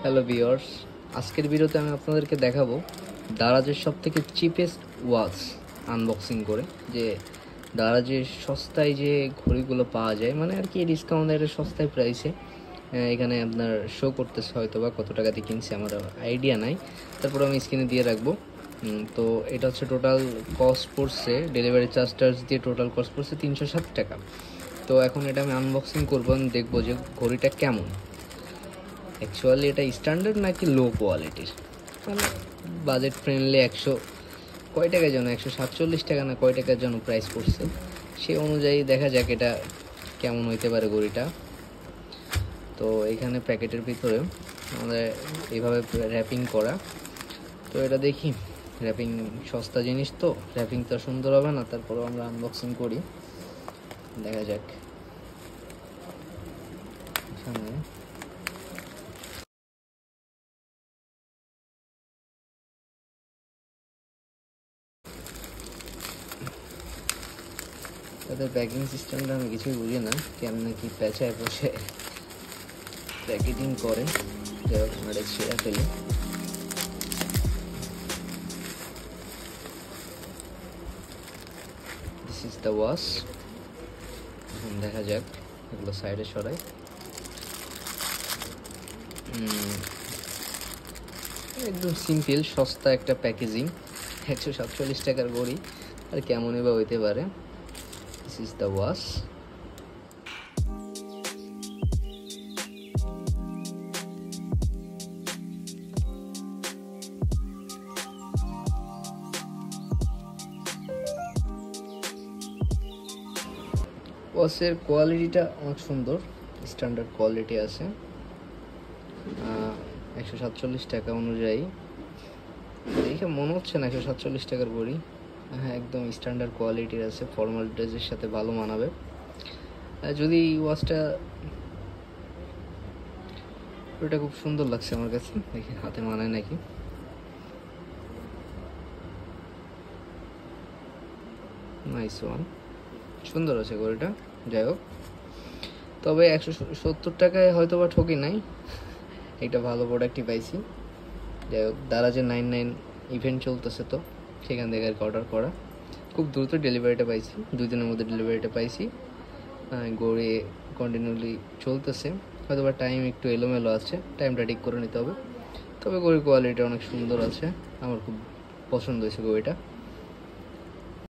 Hello viewers, আজকের ভিডিওতে আমি আপনাদেরকে দেখাবো দারাজের সবথেকে চিপেস্ট ওয়াচ আনবক্সিং করে। যে দারাজের সস্তায় যে ঘড়িগুলো পাওয়া যায়, মানে আর কি ডিসকাউন্টের সস্তায় প্রাইসে এখানে আপনার শো করতেছে, হয়তো বা কত টাকা দিয়ে কিনছে আমার আইডিয়া নাই, তারপর আমি স্ক্রিনে দিয়ে রাখবো। তো এটা হচ্ছে টোটাল কস্ট পড়ছে, ডেলিভারি চার্জ দিয়ে টোটাল কস্ট পড়ছে 360 টাকা। তো এখন এটা আমি আনবক্সিং করবো, আমি দেখবো যে ঘড়িটা কেমন। অ্যাকচুয়ালি এটা স্ট্যান্ডার্ড নাকি লো কোয়ালিটির, মানে বাজেট ফ্রেন্ডলি। কয় টাকা যেন 147 টাকা না কয় টাকার জন্য প্রাইস পড়ছে, সেই অনুযায়ী দেখা যাক এটা কেমন হইতে পারে ঘড়িটা। তো এখানে প্যাকেটের ভিতরে আমাদের এইভাবে র্যাপিং করা। তো এটা দেখি, র্যাপিং সস্তা জিনিস তো র্যাপিং তো সুন্দর হবে না, তারপরেও আমরা আনবক্সিং করি, দেখা যাক। এখানে তাদের প্যাকিং সিস্টেমটা আমি কিছুই বুঝি না, কেমন কি পেঁচায় বসে প্যাকেটিং করে। যাই হোক, আমরা ছেড়ে ফেলি। This is the watch. এখন দেখা যাক, এগুলো সাইডে সরাই। একদম সিম্পল সস্তা একটা প্যাকেজিং, 147 টাকার ঘড়ি, আর কেমনই বা হইতে পারে। This is the watch. ওয়াচের কোয়ালিটিটা অনেক সুন্দর, স্ট্যান্ডার্ড কোয়ালিটি আছে। 147 টাকা অনুযায়ী দেখে মনে হচ্ছে না 147 টাকার ঘড়ি। হ্যাঁ, একদম স্ট্যান্ডার্ড কোয়ালিটির আছে, ফর্মাল ড্রেসের সাথে ভালো মানাবে। যদি ওয়াচটা, ওটা খুব সুন্দর লাগছে আমার কাছে, দেখি হাতে মানায় নাকি। নাইস ওয়ান, সুন্দর আছে ঘড়িটা। যাই হোক, তবে 170 টাকায় হয়তো বা ঠকি নাই, একটা ভালো প্রোডাক্টই পাইছি। যাই হোক, দারাজে 99 ইভেন্ট চলতেছে, তো সেখান থেকে আর কি অর্ডার করা। খুব দ্রুত ডেলিভারিটা পাইছি, 2 দিনের মধ্যে ডেলিভারিটা পাইছি। ঘড়ি কন্টিনিউলি চলতেছে, হয়তো বা টাইম একটু এলোমেলো আছে, টাইমটা ঠিক করে নিতে হবে। তবে ঘড়ির কোয়ালিটি অনেক সুন্দর আছে, আমার খুব পছন্দ হয়েছে ঘড়িটা।